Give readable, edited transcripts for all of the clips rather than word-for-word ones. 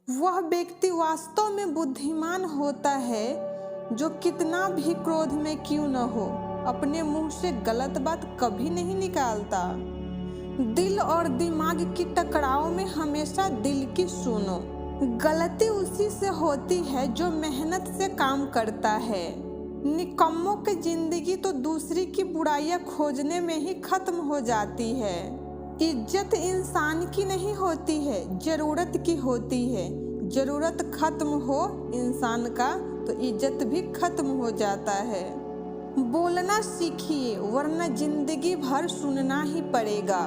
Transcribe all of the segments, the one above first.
वह व्यक्ति वास्तव में बुद्धिमान होता है जो कितना भी क्रोध में क्यों न हो, अपने मुंह से गलत बात कभी नहीं निकालता। दिल और दिमाग की टकराव में हमेशा दिल की सुनो। गलती उसी से होती है जो मेहनत से काम करता है। निकम्मों की जिंदगी तो दूसरी की बुराइयां खोजने में ही खत्म हो जाती है। इज्जत इंसान की नहीं होती है, जरूरत की होती है। जरूरत खत्म हो इंसान का तो इज्जत भी खत्म हो जाता है। बोलना सीखिए वरना जिंदगी भर सुनना ही पड़ेगा।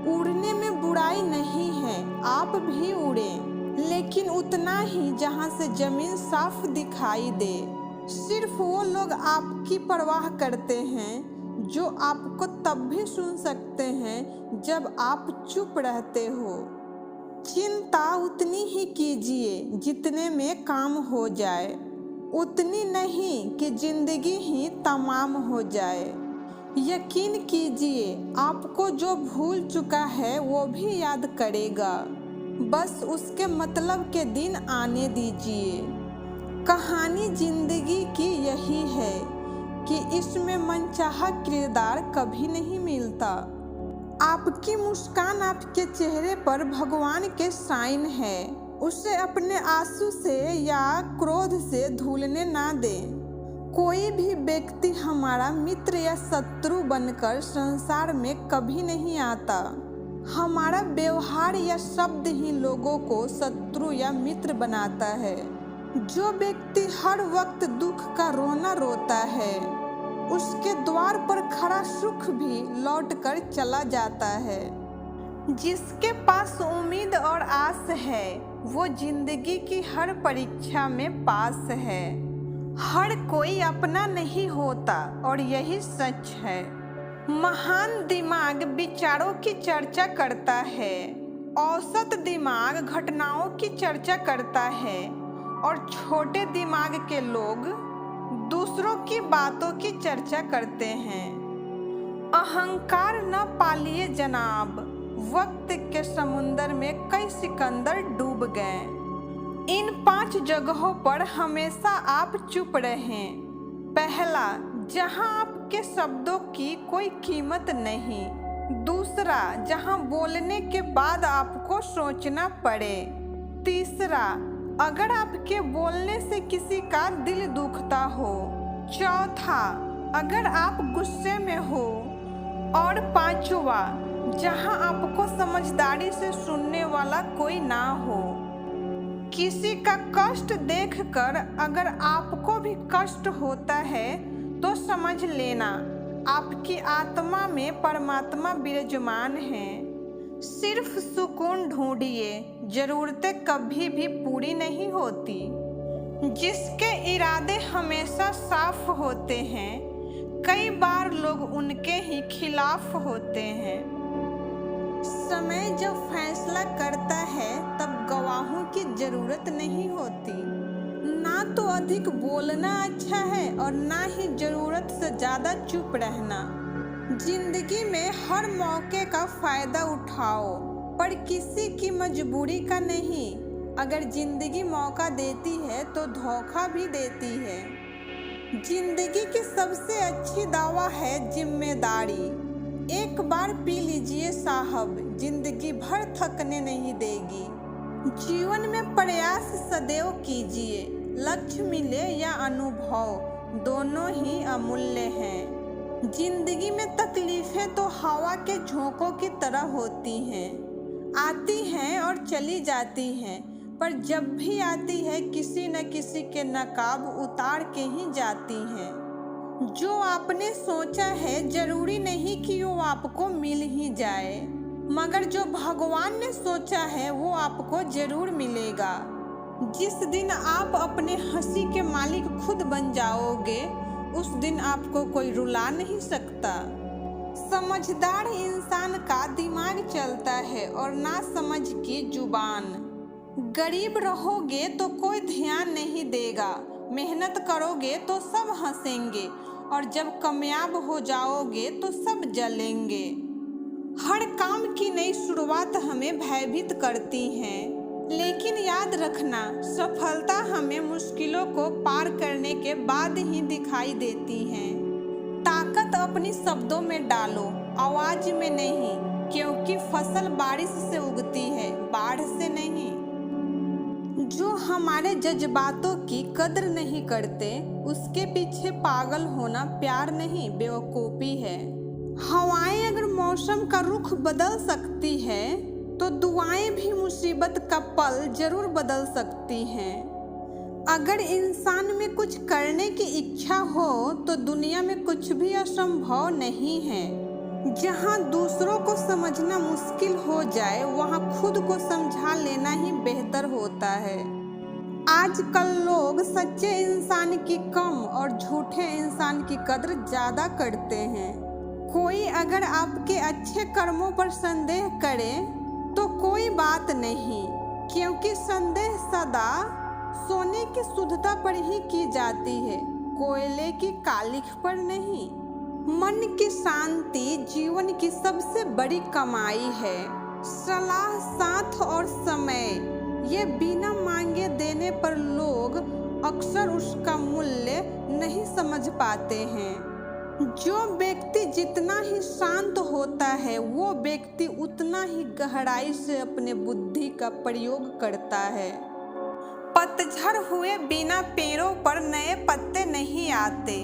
उड़ने में बुराई नहीं है, आप भी उड़ें, लेकिन उतना ही जहां से जमीन साफ दिखाई दे। सिर्फ वो लोग आपकी परवाह करते हैं जो आपको तब भी सुन सकते हैं जब आप चुप रहते हो। चिंता उतनी ही कीजिए जितने में काम हो जाए, उतनी नहीं कि जिंदगी ही तमाम हो जाए। यकीन कीजिए आपको जो भूल चुका है वो भी याद करेगा, बस उसके मतलब के दिन आने दीजिए। कहानी जिंदगी की यही है कि इसमें मनचाहा किरदार कभी नहीं मिलता। आपकी मुस्कान आपके चेहरे पर भगवान के साइन है, उसे अपने आंसू से या क्रोध से धुलने ना दें। कोई भी व्यक्ति हमारा मित्र या शत्रु बनकर संसार में कभी नहीं आता। हमारा व्यवहार या शब्द ही लोगों को शत्रु या मित्र बनाता है। जो व्यक्ति हर वक्त दुख का रोना रोता है, उसके द्वार पर खड़ा सुख भी लौटकर चला जाता है। जिसके पास उम्मीद और आस है वो जिंदगी की हर परीक्षा में पास है। हर कोई अपना नहीं होता और यही सच है। महान दिमाग विचारों की चर्चा करता है, औसत दिमाग घटनाओं की चर्चा करता है और छोटे दिमाग के लोग दूसरों की बातों की चर्चा करते हैं। अहंकार न पालिए जनाब, वक्त के समुंदर में कई सिकंदर डूब गए। इन 5 जगहों पर हमेशा आप चुप रहें। पहला, जहां आपके शब्दों की कोई कीमत नहीं। दूसरा, जहां बोलने के बाद आपको सोचना पड़े। तीसरा, अगर आपके बोलने से किसी का दिल दुखता हो। चौथा, अगर आप गुस्से में हो। और पांचवा, जहां आपको समझदारी से सुनने वाला कोई ना हो। किसी का कष्ट देखकर अगर आपको भी कष्ट होता है तो समझ लेना आपकी आत्मा में परमात्मा विराजमान है। सिर्फ सुकून ढूंढिए, जरूरतें कभी भी पूरी नहीं होती। जिसके इरादे हमेशा साफ होते हैं, कई बार लोग उनके ही खिलाफ होते हैं। समय जब फैसला करता है तब गवाहों की जरूरत नहीं होती। ना तो अधिक बोलना अच्छा है और ना ही जरूरत से ज्यादा चुप रहना। जिंदगी में हर मौके का फायदा उठाओ, पर किसी की मजबूरी का नहीं। अगर जिंदगी मौका देती है तो धोखा भी देती है। जिंदगी की सबसे अच्छी दवा है जिम्मेदारी। एक बार पी लीजिए साहब, जिंदगी भर थकने नहीं देगी। जीवन में प्रयास सदैव कीजिए, लक्ष्य मिले या अनुभव दोनों ही अमूल्य हैं। जिंदगी में तकलीफें तो हवा के झोंकों की तरह होती हैं, आती हैं और चली जाती हैं, पर जब भी आती है किसी न किसी के नकाब उतार के ही जाती हैं। जो आपने सोचा है जरूरी नहीं कि वो आपको मिल ही जाए, मगर जो भगवान ने सोचा है वो आपको जरूर मिलेगा। जिस दिन आप अपने हंसी के मालिक खुद बन जाओगे, उस दिन आपको कोई रुला नहीं सकता। समझदार इंसान का दिमाग चलता है और ना समझ की जुबान। गरीब रहोगे तो कोई ध्यान नहीं देगा, मेहनत करोगे तो सब हंसेंगे और जब कामयाब हो जाओगे तो सब जलेंगे। हर काम की नई शुरुआत हमें भयभीत करती है, लेकिन याद याद रखना, सफलता हमें मुश्किलों को पार करने के बाद ही दिखाई देती है। ताकत अपनी शब्दों में डालो, आवाज में नहीं, क्योंकि फसल बारिश से उगती है, बाढ़ से नहीं। जो हमारे जज्बातों की कदर नहीं करते, उसके पीछे पागल होना प्यार नहीं, बेवकूफ़ी है। हवाएं अगर मौसम का रुख बदल सकती है, तो दुआएं भी मुसीबत का पल जरूर बदल सकती हैं। अगर इंसान में कुछ करने की इच्छा हो, तो दुनिया में कुछ भी असंभव नहीं है। जहाँ दूसरों को समझना मुश्किल हो जाए, वहाँ खुद को समझा लेना ही बेहतर होता है। आजकल लोग सच्चे इंसान की कम और झूठे इंसान की कदर ज़्यादा करते हैं। कोई अगर आपके अच्छे कर्मों पर संदेह करे तो कोई बात नहीं, क्योंकि संदेह सदा सोने की शुद्धता पर ही की जाती है, कोयले की कालिख पर नहीं। मन की शांति जीवन की सबसे बड़ी कमाई है। सलाह, साथ और समय, ये बिना मांगे देने पर लोग अक्सर उसका मूल्य नहीं समझ पाते हैं। जो व्यक्ति जितना ही शांत होता है, वो व्यक्ति उतना ही गहराई से अपने बुद्धि का प्रयोग करता है। पतझड़ हुए बिना पेड़ों पर नए पत्ते नहीं आते।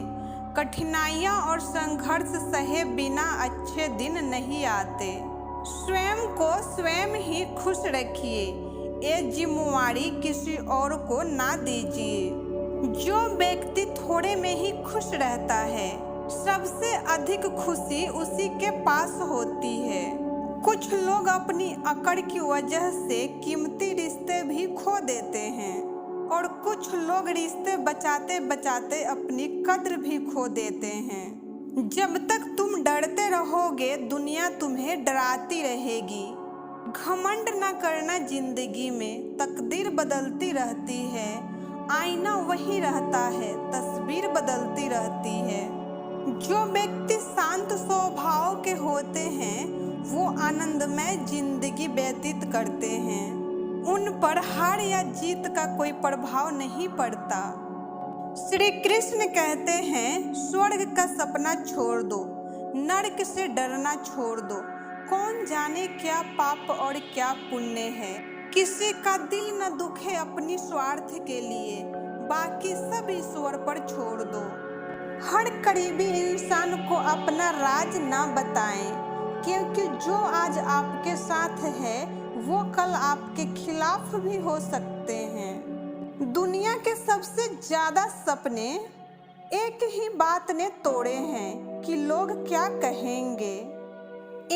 कठिनाइयाँ और संघर्ष सहे बिना अच्छे दिन नहीं आते। स्वयं को स्वयं ही खुश रखिए, ये जिम्मेवारी किसी और को ना दीजिए। जो व्यक्ति थोड़े में ही खुश रहता है, सबसे अधिक खुशी उसी के पास होती है। कुछ लोग अपनी अकड़ की वजह से कीमती रिश्ते भी खो देते हैं, और कुछ लोग रिश्ते बचाते बचाते अपनी कद्र भी खो देते हैं। जब तक तुम डरते रहोगे, दुनिया तुम्हें डराती रहेगी। घमंड न करना जिंदगी में, तकदीर बदलती रहती है। आईना वही रहता है, तस्वीर बदलती रहती है। जो व्यक्ति शांत स्वभाव के होते हैं, वो आनंदमय जिंदगी व्यतीत करते हैं। उन पर हार या जीत का कोई प्रभाव नहीं पड़ता। श्री कृष्ण कहते हैं, स्वर्ग का सपना छोड़ दो, नरक से डरना छोड़ दो। कौन जाने क्या पाप और क्या पुण्य है। किसी का दिल न दुखे अपनी स्वार्थ के लिए, बाकी सब ईश्वर पर छोड़ दो। हर करीबी इंसान को अपना राज ना बताएं, क्योंकि जो आज आपके साथ है, वो कल आपके खिलाफ भी हो सकते हैं। दुनिया के सबसे ज्यादा सपने एक ही बात ने तोड़े हैं कि लोग क्या कहेंगे।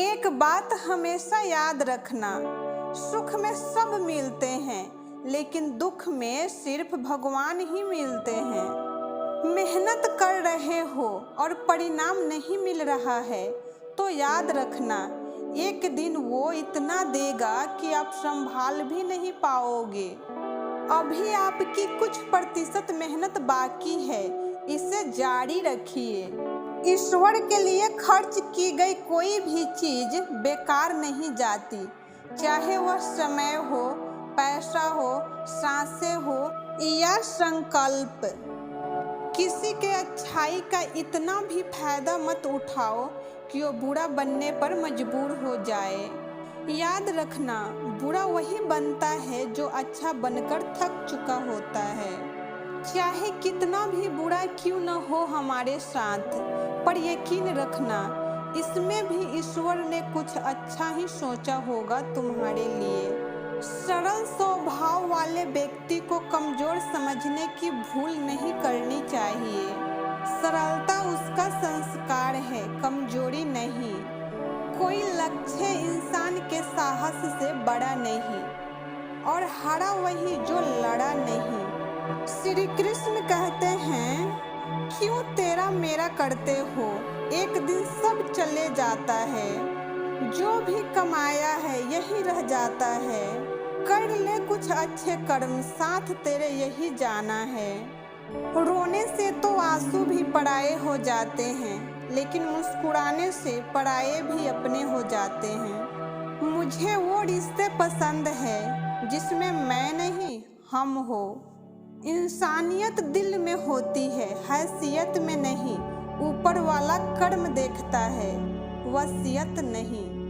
एक बात हमेशा याद रखना, सुख में सब मिलते हैं, लेकिन दुख में सिर्फ भगवान ही मिलते हैं। मेहनत कर रहे हो और परिणाम नहीं मिल रहा है, तो याद रखना, एक दिन वो इतना देगा कि आप संभाल भी नहीं पाओगे। अभी आपकी कुछ प्रतिशत मेहनत बाकी है, इसे जारी रखिए। ईश्वर के लिए खर्च की गई कोई भी चीज बेकार नहीं जाती, चाहे वह समय हो, पैसा हो, सांसें हो या संकल्प। किसी के अच्छाई का इतना भी फायदा मत उठाओ कि वो बुरा बनने पर मजबूर हो जाए। याद रखना, बुरा वही बनता है जो अच्छा बनकर थक चुका होता है। चाहे कितना भी बुरा क्यों न हो हमारे साथ, पर यकीन रखना, इसमें भी ईश्वर ने कुछ अच्छा ही सोचा होगा तुम्हारे लिए। सरल स्वभाव वाले व्यक्ति को कमजोर समझने की भूल नहीं करनी चाहिए। सरलता उसका संस्कार है, कमजोरी नहीं। कोई लक्ष्य इंसान के साहस से बड़ा नहीं, और हारा वही जो लड़ा नहीं। श्री कृष्ण कहते हैं, क्यों तेरा मेरा करते हो, एक दिन सब चले जाता है। जो भी कमाया है यही रह जाता है। कर ले कुछ अच्छे कर्म, साथ तेरे यही जाना है। रोने से तो आंसू भी पराये हो जाते हैं, लेकिन मुस्कुराने से पराये भी अपने हो जाते हैं। मुझे वो रिश्ते पसंद है जिसमें मैं नहीं, हम हो। इंसानियत दिल में होती है, हैसियत में नहीं। ऊपर वाला कर्म देखता है, वसीयत नहीं।